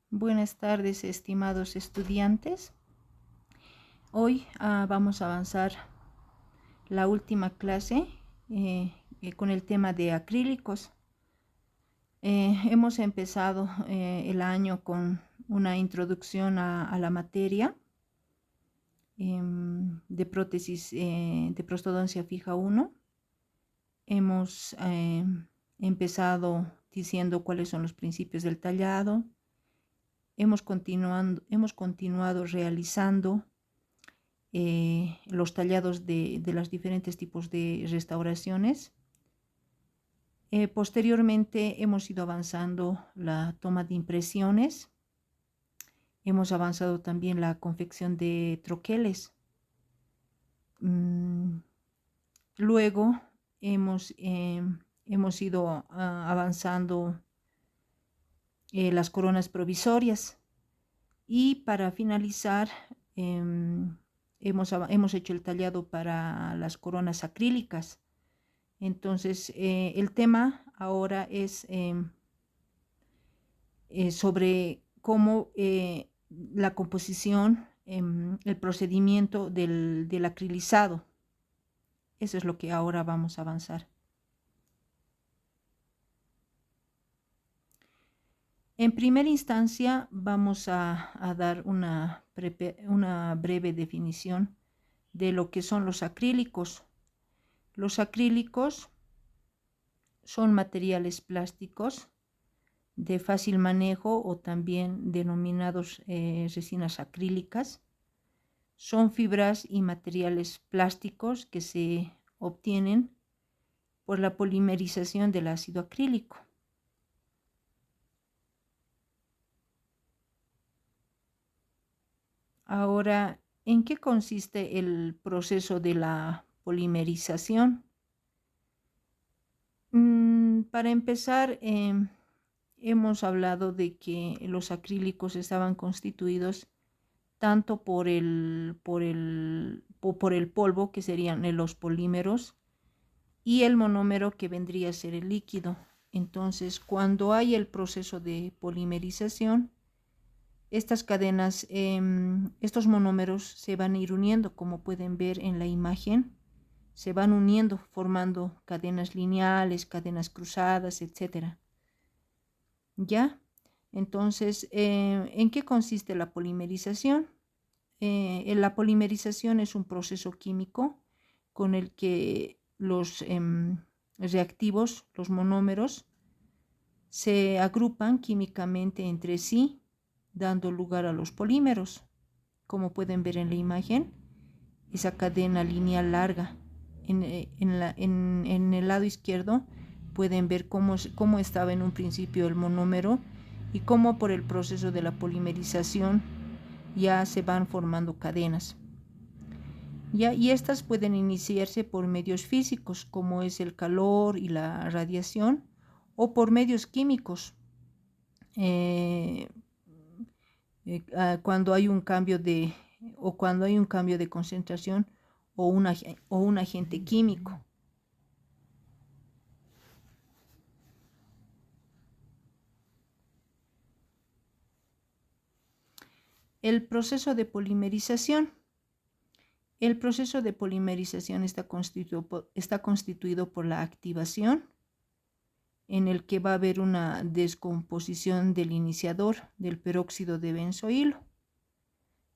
Buenas tardes, estimados estudiantes. Hoy vamos a avanzar la última clase con el tema de acrílicos. Hemos empezado el año con una introducción a la materia de prótesis de prostodoncia fija 1. Hemos empezado diciendo cuáles son los principios del tallado. Hemos continuado realizando los tallados de los diferentes tipos de restauraciones. Posteriormente hemos ido avanzando la toma de impresiones. Hemos avanzado también la confección de troqueles. Luego hemos ido avanzando las coronas provisorias, y para finalizar hemos hecho el tallado para las coronas acrílicas. Entonces el tema ahora es sobre cómo la composición, el procedimiento del acrilizado. Eso es lo que ahora vamos a avanzar. En primera instancia vamos a dar una breve definición de lo que son los acrílicos. Los acrílicos son materiales plásticos de fácil manejo, o también denominados resinas acrílicas. Son fibras y materiales plásticos que se obtienen por la polimerización del ácido acrílico. Ahora, ¿en qué consiste el proceso de la polimerización? Para empezar, hemos hablado de que los acrílicos estaban constituidos tanto por el polvo, que serían los polímeros, y el monómero, que vendría a ser el líquido. Entonces, cuando hay el proceso de polimerización, estas cadenas, estos monómeros se van a ir uniendo, como pueden ver en la imagen. Se van uniendo, formando cadenas lineales, cadenas cruzadas, etc. ¿Ya? Entonces, ¿en qué consiste la polimerización? La polimerización es un proceso químico con el que los reactivos, los monómeros, se agrupan químicamente entre sí, dando lugar a los polímeros. Como pueden ver en la imagen, esa cadena lineal larga. En el lado izquierdo pueden ver cómo estaba en un principio el monómero, y cómo por el proceso de la polimerización ya se van formando cadenas. Y estas pueden iniciarse por medios físicos, como es el calor y la radiación, o por medios químicos, cuando hay un cambio de concentración o un agente químico. El proceso de polimerización. El proceso de polimerización está constituido por la activación, en el que va a haber una descomposición del iniciador, del peróxido de benzoilo,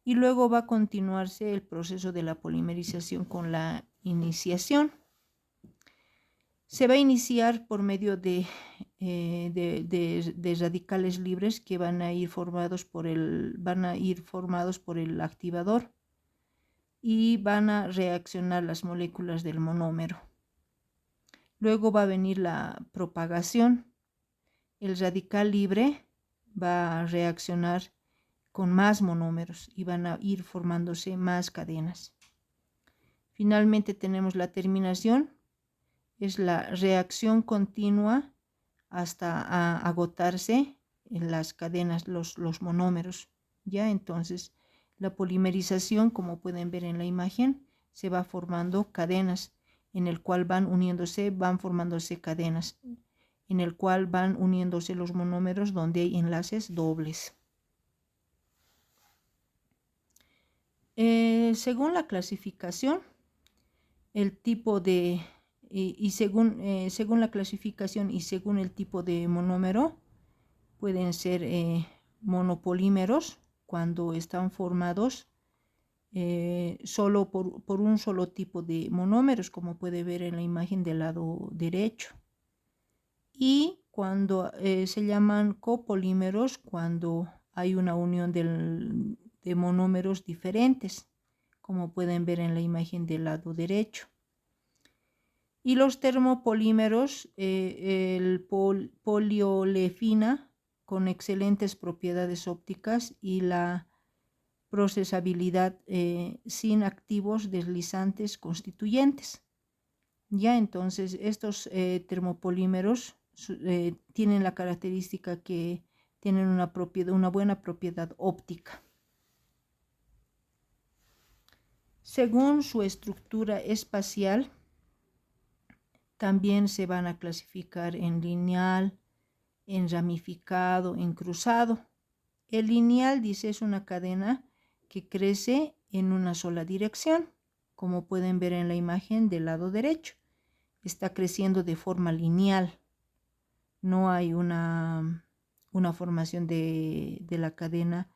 y luego va a continuarse el proceso de la polimerización con la iniciación. Se va a iniciar por medio de radicales libres que van a ir formados por el activador, y van a reaccionar las moléculas del monómero. Luego va a venir la propagación. El radical libre va a reaccionar con más monómeros y van a ir formándose más cadenas. Finalmente tenemos la terminación. Es la reacción continua hasta agotarse en las cadenas, los monómeros. ¿Ya? Entonces, la polimerización, como pueden ver en la imagen, se va formando cadenas, en el cual van uniéndose, van formándose cadenas en el cual van uniéndose los monómeros donde hay enlaces dobles. Según la clasificación, el tipo de según la clasificación y según el tipo de monómero, pueden ser monopolímeros cuando están formados solo por un solo tipo de monómeros, como puede ver en la imagen del lado derecho. Y cuando se llaman copolímeros cuando hay una unión de monómeros diferentes, como pueden ver en la imagen del lado derecho. Y los termopolímeros, el poliolefina con excelentes propiedades ópticas y la procesabilidad sin activos deslizantes constituyentes. Ya entonces estos termopolímeros tienen la característica que tienen una buena propiedad óptica. Según su estructura espacial, también se van a clasificar en lineal, en ramificado, en cruzado. El lineal, dice, es una cadena que crece en una sola dirección, como pueden ver en la imagen del lado derecho. Está creciendo de forma lineal. No hay una formación de la cadena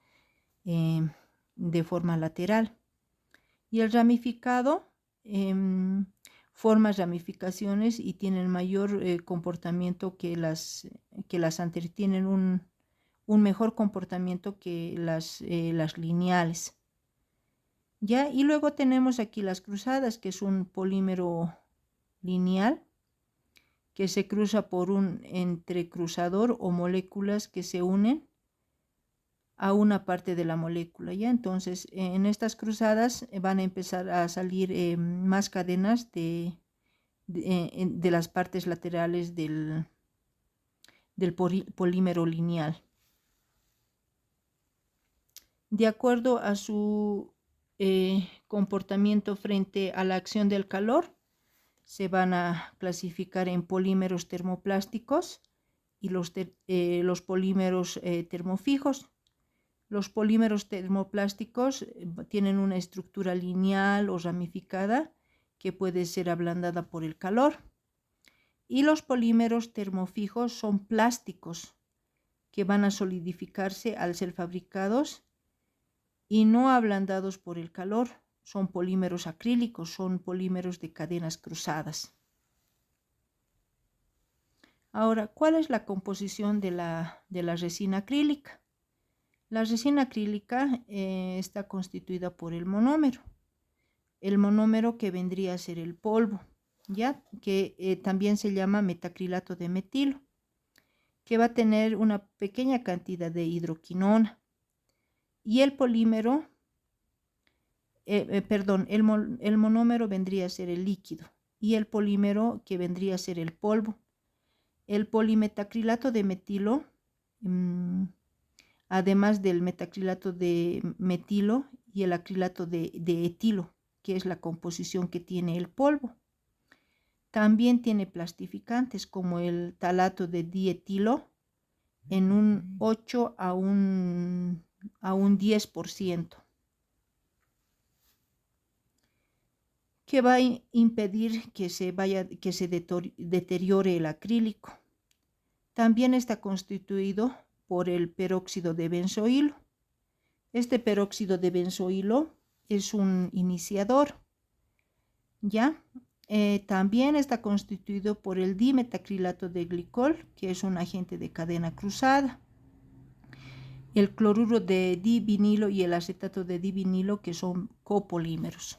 de forma lateral. Y el ramificado forma ramificaciones y tienen mayor comportamiento que las anteriores, tienen un mejor comportamiento que las lineales. ¿Ya? Y luego tenemos aquí las cruzadas, que es un polímero lineal que se cruza por un entrecruzador o moléculas que se unen a una parte de la molécula. ¿Ya? Entonces, en estas cruzadas van a empezar a salir más cadenas de las partes laterales del polímero lineal. De acuerdo a su comportamiento frente a la acción del calor, se van a clasificar en polímeros termoplásticos y los polímeros termofijos. Los polímeros termoplásticos tienen una estructura lineal o ramificada que puede ser ablandada por el calor. Y los polímeros termofijos son plásticos que van a solidificarse al ser fabricados y no ablandados por el calor. Son polímeros acrílicos, son polímeros de cadenas cruzadas. Ahora, ¿cuál es la composición de la resina acrílica? La resina acrílica está constituida por el monómero que vendría a ser el polvo, ¿ya? Que también se llama metacrilato de metilo, que va a tener una pequeña cantidad de hidroquinona. Y el polímero, el monómero vendría a ser el líquido y el polímero que vendría a ser el polvo. El polimetacrilato de metilo, además del metacrilato de metilo y el acrilato de etilo, que es la composición que tiene el polvo. También tiene plastificantes como el talato de dietilo en un 8 a un 10%, que va a impedir que se deteriore el acrílico. También está constituido por el peróxido de benzoilo. Este peróxido de benzoilo es un iniciador, ¿ya? También está constituido por el dimetacrilato de glicol, que es un agente de cadena cruzada. El cloruro de divinilo y el acetato de divinilo, que son copolímeros.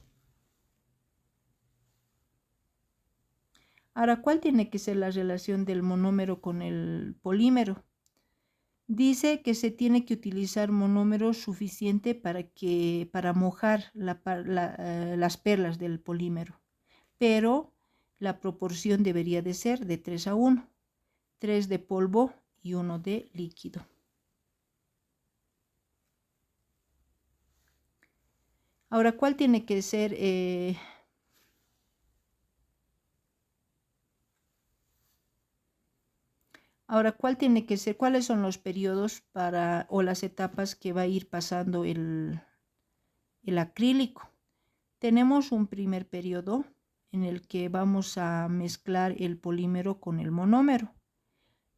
Ahora, ¿cuál tiene que ser la relación del monómero con el polímero? Dice que se tiene que utilizar monómero suficiente para mojar las perlas del polímero, pero la proporción debería de ser de 3 a 1, 3 de polvo y 1 de líquido. Ahora, ¿cuál tiene que ser Ahora, ¿cuáles son los periodos o las etapas que va a ir pasando el acrílico? Tenemos un primer periodo en el que vamos a mezclar el polímero con el monómero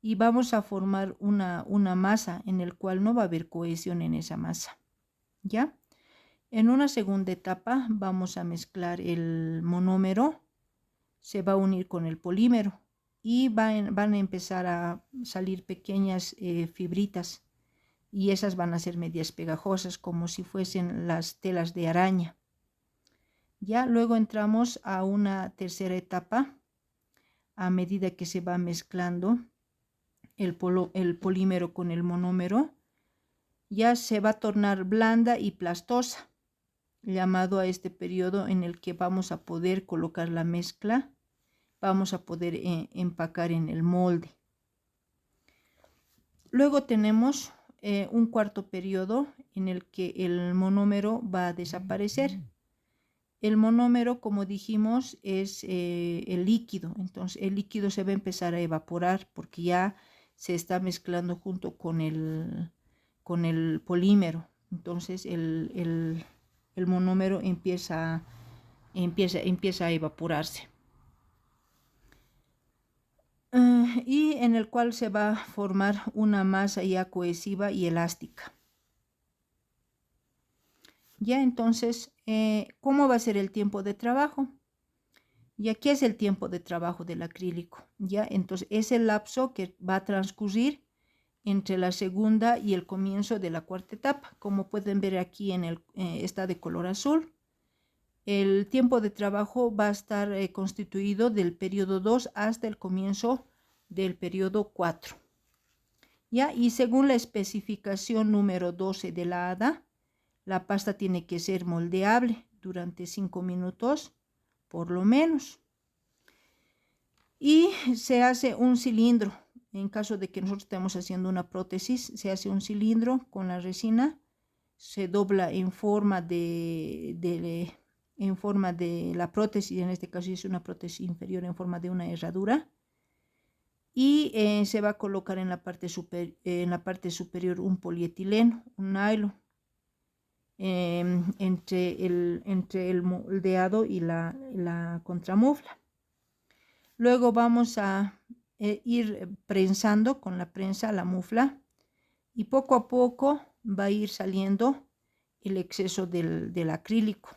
y vamos a formar una masa en el cual no va a haber cohesión en esa masa, ¿ya? En una segunda etapa vamos a mezclar el monómero, se va a unir con el polímero y van a empezar a salir pequeñas fibritas y esas van a ser medias pegajosas como si fuesen las telas de araña. Ya luego entramos a una tercera etapa a medida que se va mezclando el polímero con el monómero, ya se va a tornar blanda y plastosa, llamado a este periodo en el que vamos a poder colocar la mezcla, vamos a poder empacar en el molde. Luego tenemos un cuarto periodo en el que el monómero va a desaparecer. El monómero, como dijimos, es el líquido. Entonces, el líquido se va a empezar a evaporar porque ya se está mezclando junto con el polímero. Entonces, el monómero empieza a evaporarse. Y en el cual se va a formar una masa ya cohesiva y elástica. Ya entonces, ¿cómo va a ser el tiempo de trabajo? Y aquí es el tiempo de trabajo del acrílico. Ya entonces es el lapso que va a transcurrir entre la segunda y el comienzo de la cuarta etapa. Como pueden ver aquí está de color azul. El tiempo de trabajo va a estar constituido del periodo 2 hasta el comienzo del periodo 4. ¿Ya? Y según la especificación número 12 de la ADA, la pasta tiene que ser moldeable durante 5 minutos por lo menos. Y se hace un cilindro. En caso de que nosotros estemos haciendo una prótesis, se hace un cilindro con la resina, se dobla en forma de la prótesis, en este caso es una prótesis inferior en forma de una herradura, y se va a colocar en la parte superior un polietileno, un nylon, entre el moldeado y la contramufla. Luego vamos a ir prensando con la prensa la mufla y poco a poco va a ir saliendo el exceso del acrílico.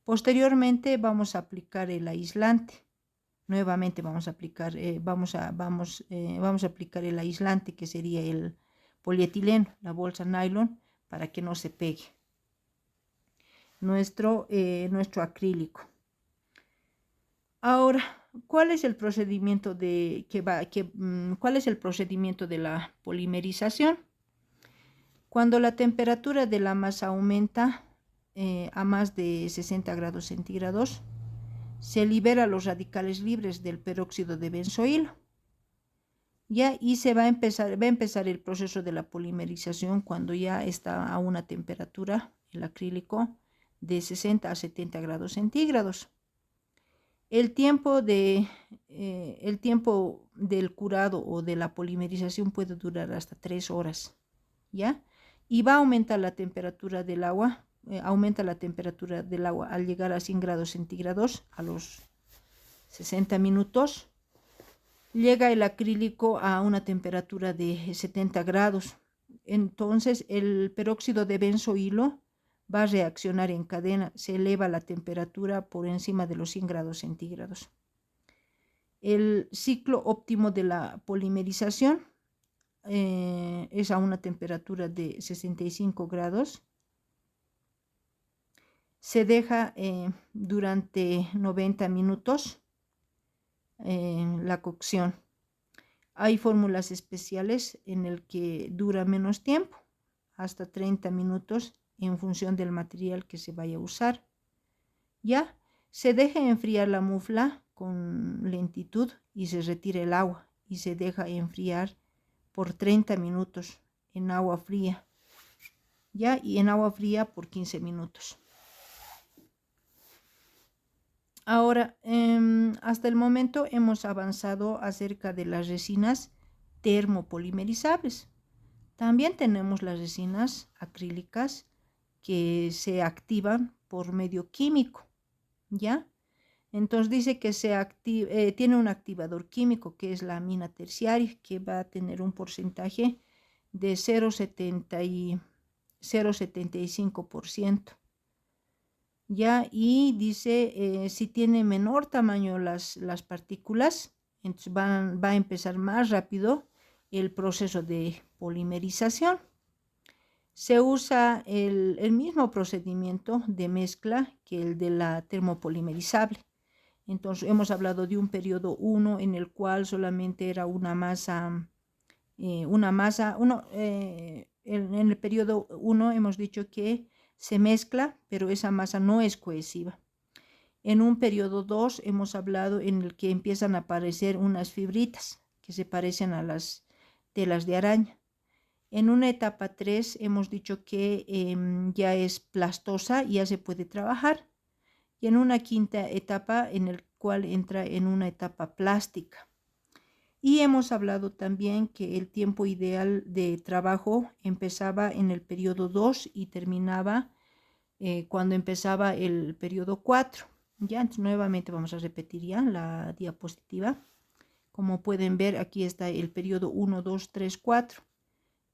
Posteriormente vamos a aplicar el aislante. Nuevamente vamos a aplicar el aislante, que sería el polietileno, la bolsa nylon, para que no se pegue nuestro acrílico. Ahora, ¿cuál es el procedimiento cuál es el procedimiento de la polimerización? Cuando la temperatura de la masa aumenta a más de 60 grados centígrados, se libera los radicales libres del peróxido de benzoilo. Ya, y va a empezar el proceso de la polimerización cuando ya está a una temperatura, el acrílico, de 60 a 70 grados centígrados. El tiempo del curado o de la polimerización puede durar hasta 3 horas, ¿ya? Y va a aumentar la temperatura del agua, al llegar a 100 grados centígrados a los 60 minutos. Llega el acrílico a una temperatura de 70 grados. Entonces el peróxido de benzoilo va a reaccionar en cadena, se eleva la temperatura por encima de los 100 grados centígrados. El ciclo óptimo de la polimerización es a una temperatura de 65 grados. Se deja durante 90 minutos la cocción. Hay fórmulas especiales en el que dura menos tiempo, hasta 30 minutos, en función del material que se vaya a usar. Ya se deja enfriar la mufla con lentitud y se retira el agua y se deja enfriar por 30 minutos en agua fría. Ya, y en agua fría por 15 minutos. Ahora, hasta el momento hemos avanzado acerca de las resinas termopolimerizables. También tenemos las resinas acrílicas que se activan por medio químico, ¿ya? Entonces dice que tiene un activador químico que es la amina terciaria, que va a tener un porcentaje de 0,75%. ¿Ya? Y dice, si tiene menor tamaño las partículas, entonces va a empezar más rápido el proceso de polimerización. Se usa el mismo procedimiento de mezcla que el de la termopolimerizable. Entonces hemos hablado de un periodo 1 en el cual solamente era una masa, en el periodo 1 hemos dicho que se mezcla, pero esa masa no es cohesiva. En un periodo 2 hemos hablado en el que empiezan a aparecer unas fibritas que se parecen a las telas de araña. En una etapa 3 hemos dicho que ya es plastosa y ya se puede trabajar. Y en una quinta etapa en el cual entra en una etapa plástica. Y hemos hablado también que el tiempo ideal de trabajo empezaba en el periodo 2 y terminaba cuando empezaba el periodo 4. Ya, entonces nuevamente vamos a repetir ya la diapositiva. Como pueden ver, aquí está el periodo 1, 2, 3, 4.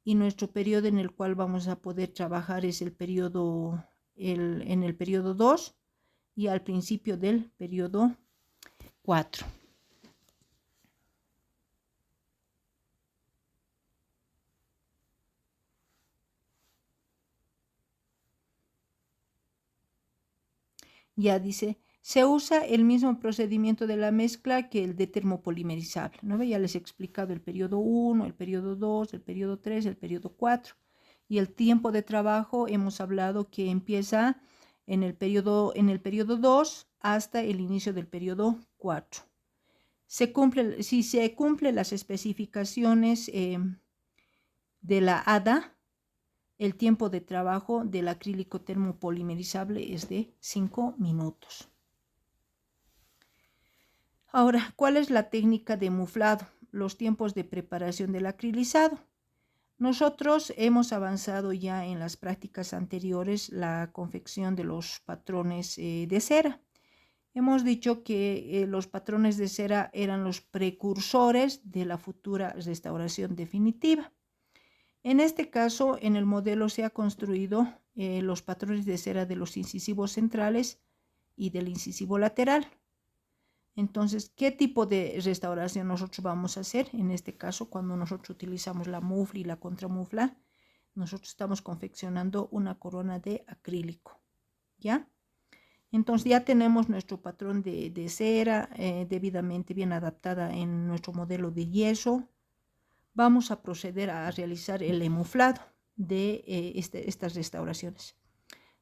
Y nuestro periodo en el cual vamos a poder trabajar es en el periodo 2 y al principio del periodo 4. Ya dice, se usa el mismo procedimiento de la mezcla que el de termopolimerizable, ¿no? Ya les he explicado el periodo 1, el periodo 2, el periodo 3, el periodo 4. Y el tiempo de trabajo hemos hablado que empieza en el periodo 2 hasta el inicio del periodo 4. Si se cumplen las especificaciones de la ADA, el tiempo de trabajo del acrílico termopolimerizable es de 5 minutos. Ahora, ¿cuál es la técnica de muflado? Los tiempos de preparación del acrilizado. Nosotros hemos avanzado ya en las prácticas anteriores la confección de los patrones de cera. Hemos dicho que los patrones de cera eran los precursores de la futura restauración definitiva. En este caso, en el modelo se ha construido los patrones de cera de los incisivos centrales y del incisivo lateral. Entonces, ¿qué tipo de restauración nosotros vamos a hacer? En este caso, cuando nosotros utilizamos la mufla y la contramufla, nosotros estamos confeccionando una corona de acrílico, ¿ya? Entonces ya tenemos nuestro patrón de cera debidamente bien adaptada en nuestro modelo de yeso. Vamos a proceder a realizar el emuflado de estas restauraciones.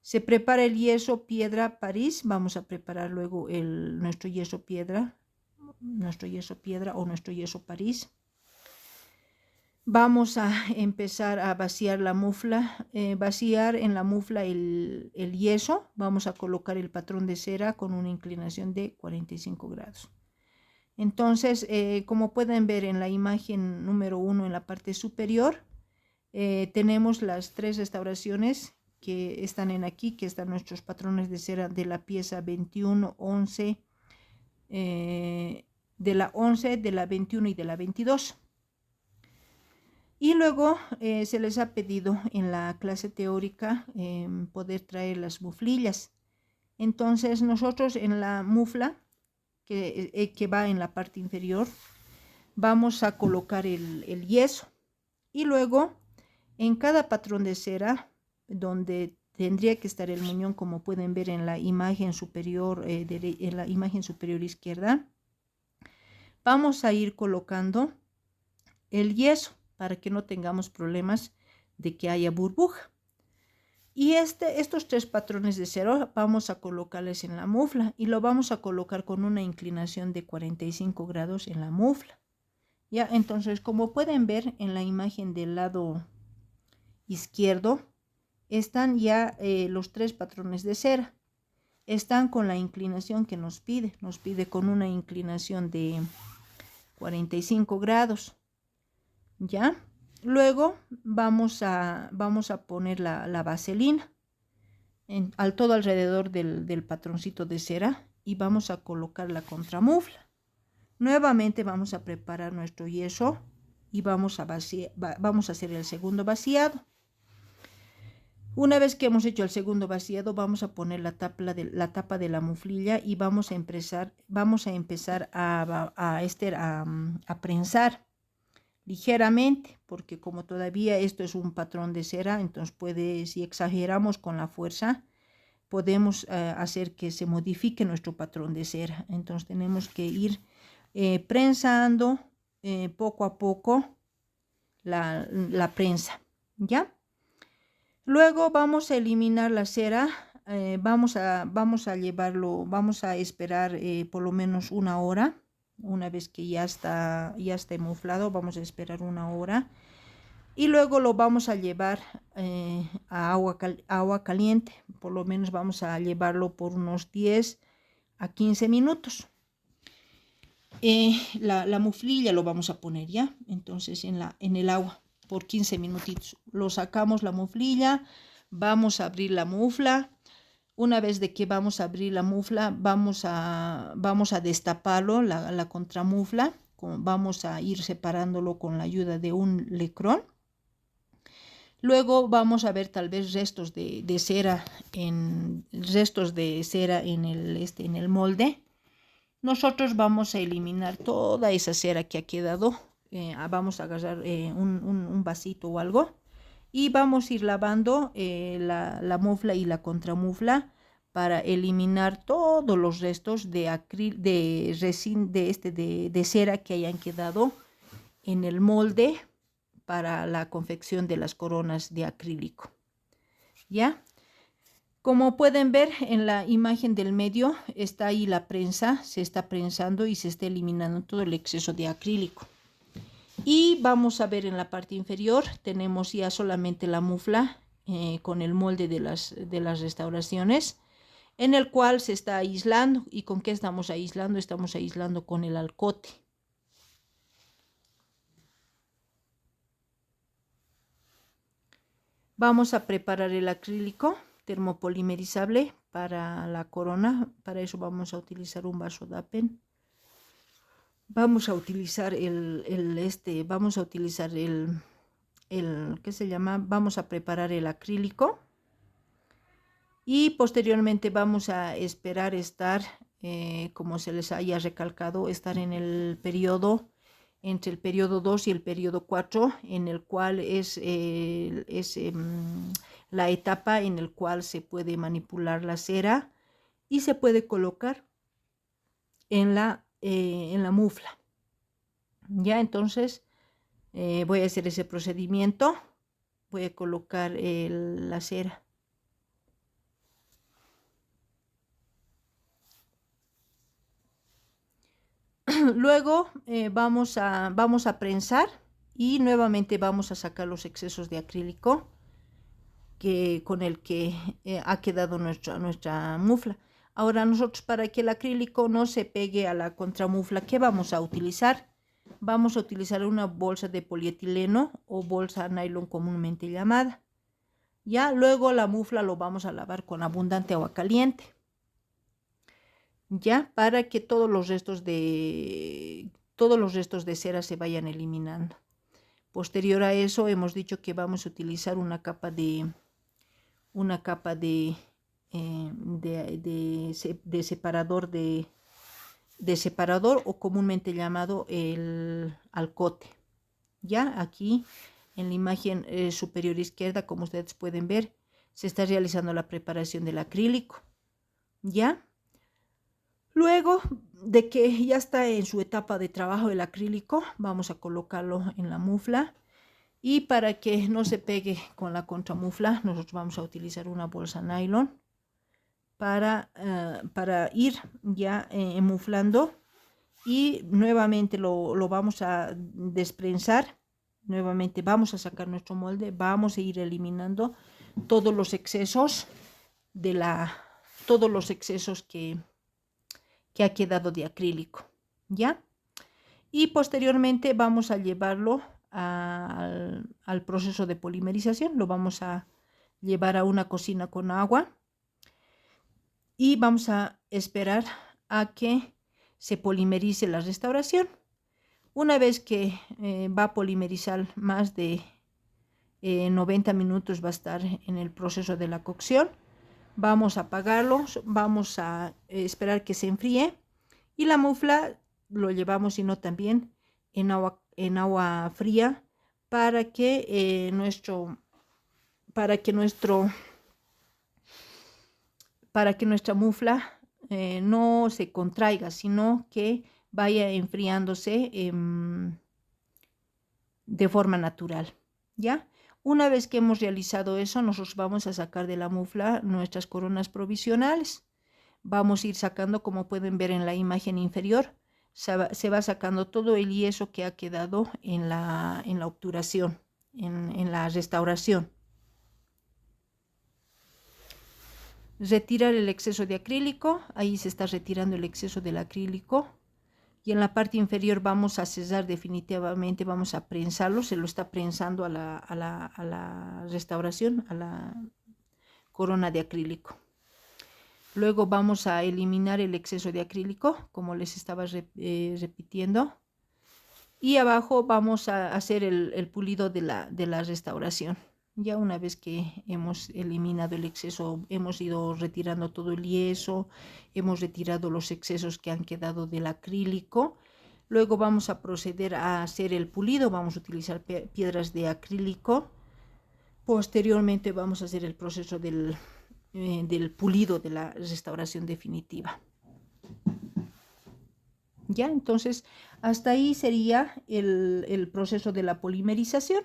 Se prepara el yeso piedra París. Vamos a preparar luego nuestro yeso piedra o nuestro yeso París. Vamos a empezar a vaciar la mufla, vaciar en la mufla el yeso. Vamos a colocar el patrón de cera con una inclinación de 45 grados. Entonces, como pueden ver en la imagen número 1 en la parte superior, tenemos las 3 restauraciones que están aquí, que están nuestros patrones de cera de la pieza 21, 11, de la 11, de la 21 y de la 22. Y luego se les ha pedido en la clase teórica poder traer las muflillas. Entonces nosotros en la mufla que va en la parte inferior vamos a colocar el yeso. Y luego en cada patrón de cera donde tendría que estar el muñón, como pueden ver en la imagen superior, en la imagen superior izquierda, vamos a ir colocando el yeso para que no tengamos problemas de que haya burbuja. Y estos 3 patrones de cera vamos a colocarles en la mufla y lo vamos a colocar con una inclinación de 45 grados en la mufla. Ya, entonces, como pueden ver en la imagen del lado izquierdo, están ya los 3 patrones de cera. Están con la inclinación que nos pide con una inclinación de 45 grados. ¿Ya? Luego vamos a poner la vaselina al todo alrededor del patroncito de cera y vamos a colocar la contramufla. Nuevamente vamos a preparar nuestro yeso y vamos a hacer el segundo vaciado. Una vez que hemos hecho el segundo vaciado, vamos a poner la tapa de la muflilla y vamos a empezar a prensar ligeramente, porque como todavía esto es un patrón de cera, entonces si exageramos con la fuerza, podemos hacer que se modifique nuestro patrón de cera. Entonces tenemos que ir prensando poco a poco la prensa, ¿ya? Luego vamos a eliminar la cera, vamos a esperar por lo menos una hora. Una vez que ya está emuflado, vamos a esperar una hora. Y luego lo vamos a llevar a agua caliente. Por lo menos vamos a llevarlo por unos 10 a 15 minutos. La muflilla lo vamos a poner ya, entonces en el agua por 15 minutitos. Lo sacamos la muflilla, vamos a abrir la mufla. Una vez de que vamos a abrir la mufla, vamos a destaparlo, la contramufla. Vamos a ir separándolo con la ayuda de un lecrón. Luego vamos a ver tal vez restos de cera en el molde. Nosotros vamos a eliminar toda esa cera que ha quedado. Vamos a agarrar un vasito o algo y vamos a ir lavando la mufla y la contramufla para eliminar todos los restos de cera que hayan quedado en el molde para la confección de las coronas de acrílico. ¿Ya? Como pueden ver en la imagen del medio, está ahí la prensa, se está prensando y se está eliminando todo el exceso de acrílico. Y vamos a ver en la parte inferior, tenemos ya solamente la mufla con el molde de las restauraciones, en el cual se está aislando. ¿Y con qué estamos aislando? Estamos aislando con el alcote. Vamos a preparar el acrílico termopolimerizable para la corona. Para eso vamos a utilizar un vaso Dapen. Vamos a utilizar vamos a preparar el acrílico y posteriormente vamos a esperar estar, como se les haya recalcado, estar en el periodo, entre el periodo 2 y el periodo 4, en el cual es la etapa en el cual se puede manipular la cera y se puede colocar en la mufla. Ya, entonces voy a hacer ese procedimiento. Voy a colocar la cera. Luego vamos a prensar y nuevamente vamos a sacar los excesos de acrílico con el que ha quedado nuestra mufla. Ahora nosotros, para que el acrílico no se pegue a la contramufla, ¿qué vamos a utilizar? Vamos a utilizar una bolsa de polietileno o bolsa nylon comúnmente llamada. Ya luego la mufla lo vamos a lavar con abundante agua caliente. Ya, para que todos los restos de cera se vayan eliminando. Posterior a eso, hemos dicho que vamos a utilizar una capa de separador o comúnmente llamado el alcote. Ya aquí en la imagen superior izquierda, como ustedes pueden ver, se está realizando la preparación del acrílico. Ya. Luego de que ya está en su etapa de trabajo el acrílico, vamos a colocarlo en la mufla. Y para que no se pegue con la contramufla, nosotros vamos a utilizar una bolsa nylon para ir ya emuflando. Y nuevamente lo vamos a desprensar. Nuevamente vamos a sacar nuestro molde. Vamos a ir eliminando todos los excesos que ha quedado de acrílico, ¿ya? Y posteriormente vamos a llevarlo al proceso de polimerización. Lo vamos a llevar a una cocina con agua y vamos a esperar a que se polimerice la restauración. Una vez que va a polimerizar más de 90 minutos, va a estar en el proceso de la cocción. Vamos a apagarlo, vamos a esperar que se enfríe y la mufla lo llevamos, sino también en agua fría para que nuestra mufla no se contraiga, sino que vaya enfriándose de forma natural, ¿ya? Una vez que hemos realizado eso, nosotros vamos a sacar de la mufla nuestras coronas provisionales. Vamos a ir sacando, como pueden ver en la imagen inferior, se va sacando todo el yeso que ha quedado en la obturación, en la restauración. Retirar el exceso de acrílico, ahí se está retirando el exceso del acrílico. Y en la parte inferior vamos a sellar definitivamente, vamos a prensarlo, se lo está prensando a la restauración, a la corona de acrílico. Luego vamos a eliminar el exceso de acrílico, como les estaba repitiendo. Y abajo vamos a hacer el pulido de la restauración. Ya una vez que hemos eliminado el exceso, hemos ido retirando todo el yeso, hemos retirado los excesos que han quedado del acrílico. Luego vamos a proceder a hacer el pulido, vamos a utilizar piedras de acrílico. Posteriormente vamos a hacer el proceso del pulido de la restauración definitiva. Ya, entonces hasta ahí sería el proceso de la polimerización.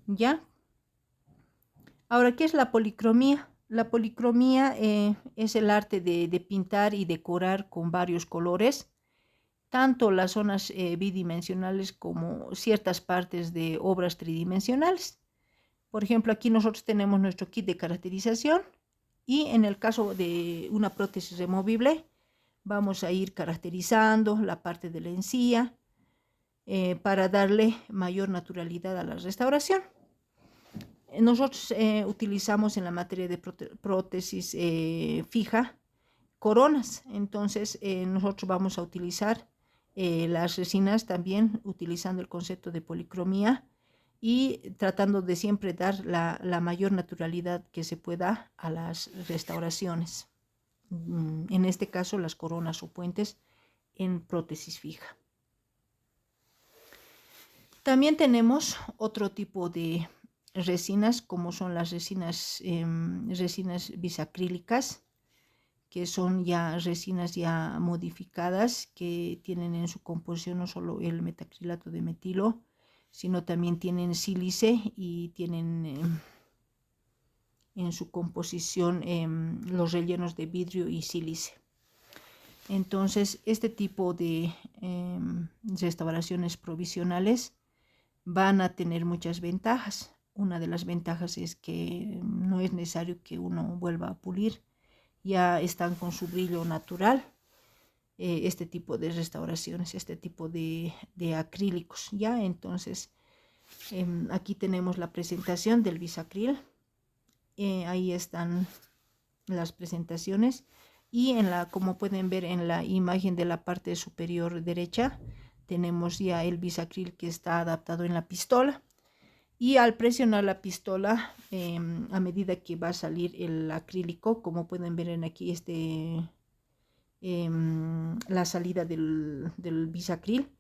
Ya. Ahora, ¿qué es la policromía? La policromía es el arte de pintar y decorar con varios colores, tanto las zonas bidimensionales como ciertas partes de obras tridimensionales. Por ejemplo, aquí nosotros tenemos nuestro kit de caracterización y en el caso de una prótesis removible, vamos a ir caracterizando la parte de la encía para darle mayor naturalidad a la restauración. Nosotros utilizamos en la materia de prótesis fija coronas, entonces nosotros vamos a utilizar las resinas también utilizando el concepto de policromía y tratando de siempre dar la mayor naturalidad que se pueda a las restauraciones. En este caso las coronas o puentes en prótesis fija. También tenemos otro tipo de resinas, como son las resinas bisacrílicas, que son ya resinas ya modificadas, que tienen en su composición no solo el metacrilato de metilo, sino también tienen sílice y tienen en su composición los rellenos de vidrio y sílice. Entonces, este tipo de restauraciones provisionales van a tener muchas ventajas. Una de las ventajas es que no es necesario que uno vuelva a pulir, ya están con su brillo natural. Este tipo de restauraciones, este tipo de acrílicos, ya. Entonces aquí tenemos la presentación del bisacril, ahí están las presentaciones y como pueden ver en la imagen de la parte superior derecha tenemos ya el bisacril que está adaptado en la pistola, y al presionar la pistola a medida que va a salir el acrílico, como pueden ver en aquí la salida del bisacril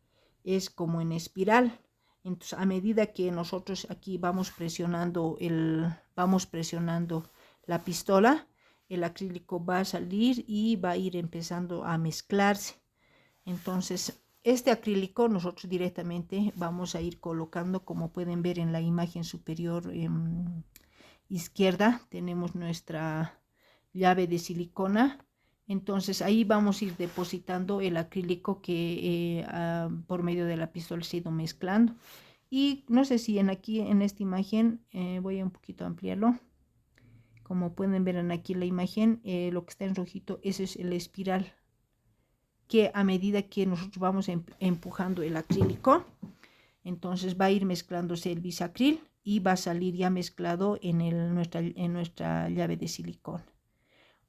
es como en espiral. Entonces, a medida que nosotros aquí vamos presionando la pistola, el acrílico va a salir y va a ir empezando a mezclarse. Entonces, este acrílico nosotros directamente vamos a ir colocando, como pueden ver en la imagen superior izquierda, tenemos nuestra llave de silicona. Entonces ahí vamos a ir depositando el acrílico que por medio de la pistola se ha ido mezclando. Y no sé si aquí en esta imagen, voy a un poquito ampliarlo. Como pueden ver aquí en la imagen, lo que está en rojito, ese es el espiral, que a medida que nosotros vamos empujando el acrílico, Entonces va a ir mezclándose el bisacril y va a salir ya mezclado en nuestra llave de silicona.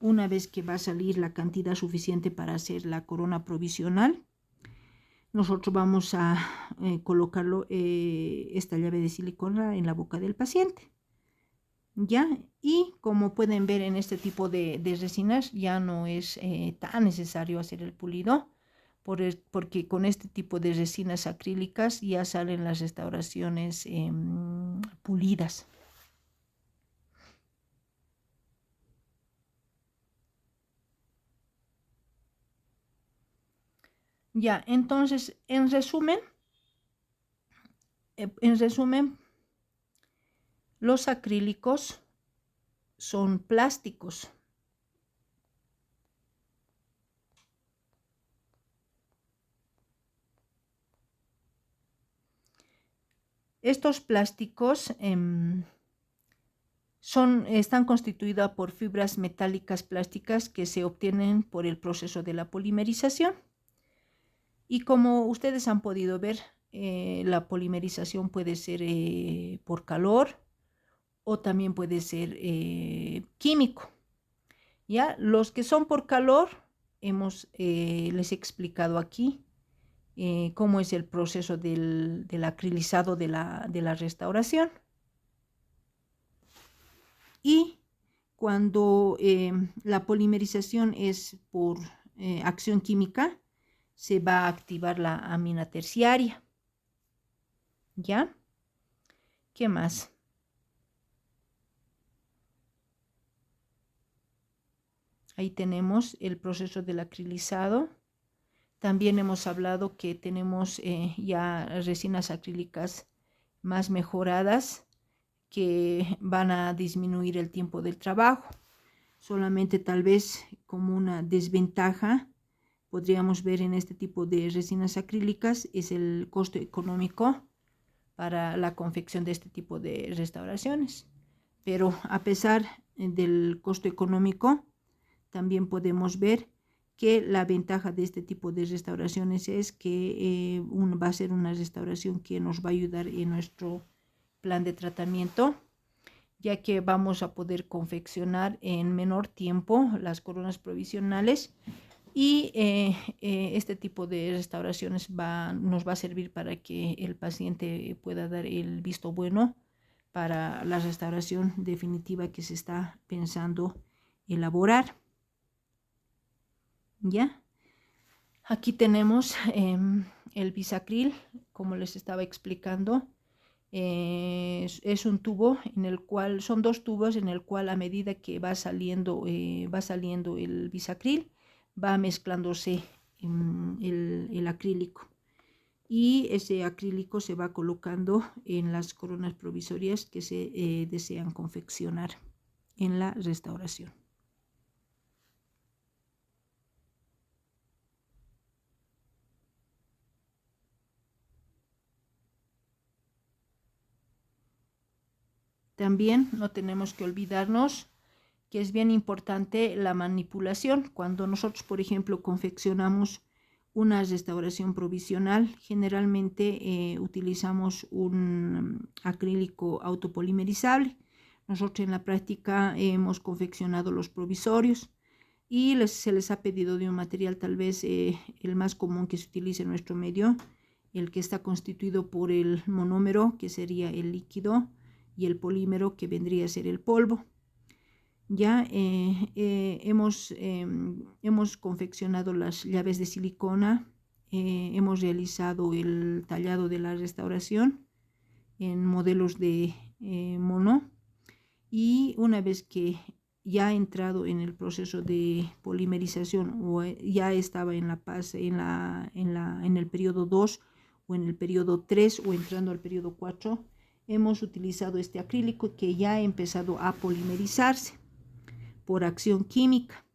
Una vez que va a salir la cantidad suficiente para hacer la corona provisional, nosotros vamos a colocarlo esta llave de silicona en la boca del paciente. ¿Ya? Y como pueden ver en este tipo de resinas ya no es tan necesario hacer el pulido, porque con este tipo de resinas acrílicas ya salen las restauraciones pulidas. Ya, entonces, en resumen, los acrílicos son plásticos. Estos plásticos están constituidos por fibras metálicas plásticas que se obtienen por el proceso de la polimerización. Y como ustedes han podido ver, la polimerización puede ser por calor o también puede ser químico. ¿Ya? Los que son por calor, les he explicado aquí cómo es el proceso del acrilizado de la restauración. Y cuando la polimerización es por acción química, se va a activar la amina terciaria. ¿Ya? ¿Qué más? Ahí tenemos el proceso del acrilizado. También hemos hablado que tenemos ya resinas acrílicas más mejoradas que van a disminuir el tiempo del trabajo. Solamente tal vez como una desventaja podríamos ver en este tipo de resinas acrílicas es el costo económico para la confección de este tipo de restauraciones. Pero a pesar del costo económico, también podemos ver que la ventaja de este tipo de restauraciones es que va a ser una restauración que nos va a ayudar en nuestro plan de tratamiento, ya que vamos a poder confeccionar en menor tiempo las coronas provisionales y este tipo de restauraciones nos va a servir para que el paciente pueda dar el visto bueno para la restauración definitiva que se está pensando elaborar. ¿Ya? Aquí tenemos el bisacril, como les estaba explicando. Es un tubo en el cual, son dos tubos en el cual a medida que va saliendo el bisacril, va mezclándose el acrílico. Y ese acrílico se va colocando en las coronas provisorias que se desean confeccionar en la restauración. También no tenemos que olvidarnos que es bien importante la manipulación. Cuando nosotros, por ejemplo, confeccionamos una restauración provisional, generalmente utilizamos un acrílico autopolimerizable. Nosotros en la práctica hemos confeccionado los provisorios y se les ha pedido de un material tal vez el más común que se utiliza en nuestro medio, el que está constituido por el monómero, que sería el líquido, y el polímero, que vendría a ser el polvo. Ya hemos confeccionado las llaves de silicona, hemos realizado el tallado de la restauración en modelos de mono, y una vez que ya ha entrado en el proceso de polimerización o ya estaba en en el periodo 2 o en el periodo 3 o entrando al periodo 4, hemos utilizado este acrílico que ya ha empezado a polimerizarse por acción química.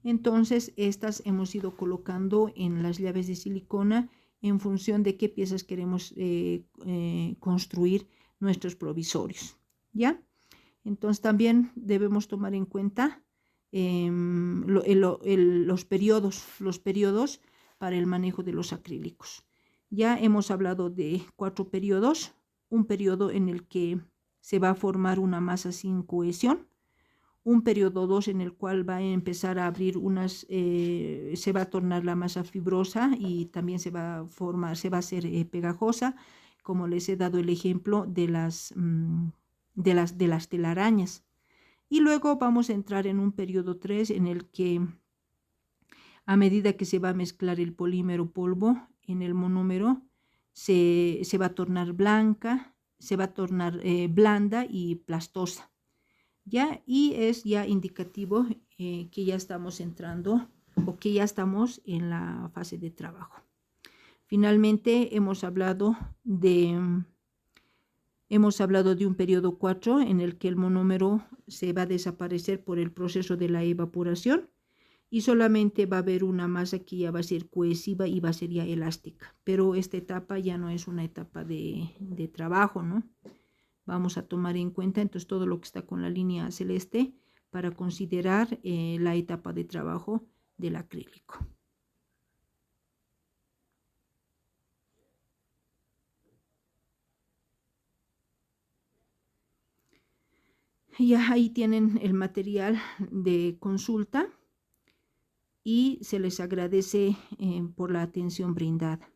Entonces, estas hemos ido colocando en las llaves de silicona en función de qué piezas queremos construir nuestros provisorios. ¿Ya? Entonces, también debemos tomar en cuenta los periodos para el manejo de los acrílicos. Ya hemos hablado de 4 periodos. Un periodo en el que se va a formar una masa sin cohesión. Un periodo 2 en el cual va a empezar a abrir se va a tornar la masa fibrosa y también se va a formar, se va a hacer pegajosa, como les he dado el ejemplo de las telarañas. Y luego vamos a entrar en un periodo 3 en el que a medida que se va a mezclar el polímero polvo en el monómero, se va a tornar blanca, se va a tornar blanda y plastosa. ¿Ya? Y es ya indicativo que ya estamos entrando o que ya estamos en la fase de trabajo. Finalmente hemos hablado de un periodo 4 en el que el monómero se va a desaparecer por el proceso de la evaporación y solamente va a haber una masa que ya va a ser cohesiva y va a ser ya elástica. Pero esta etapa ya no es una etapa de trabajo, ¿no? Vamos a tomar en cuenta entonces todo lo que está con la línea celeste para considerar la etapa de trabajo del acrílico. Ya ahí tienen el material de consulta y se les agradece por la atención brindada.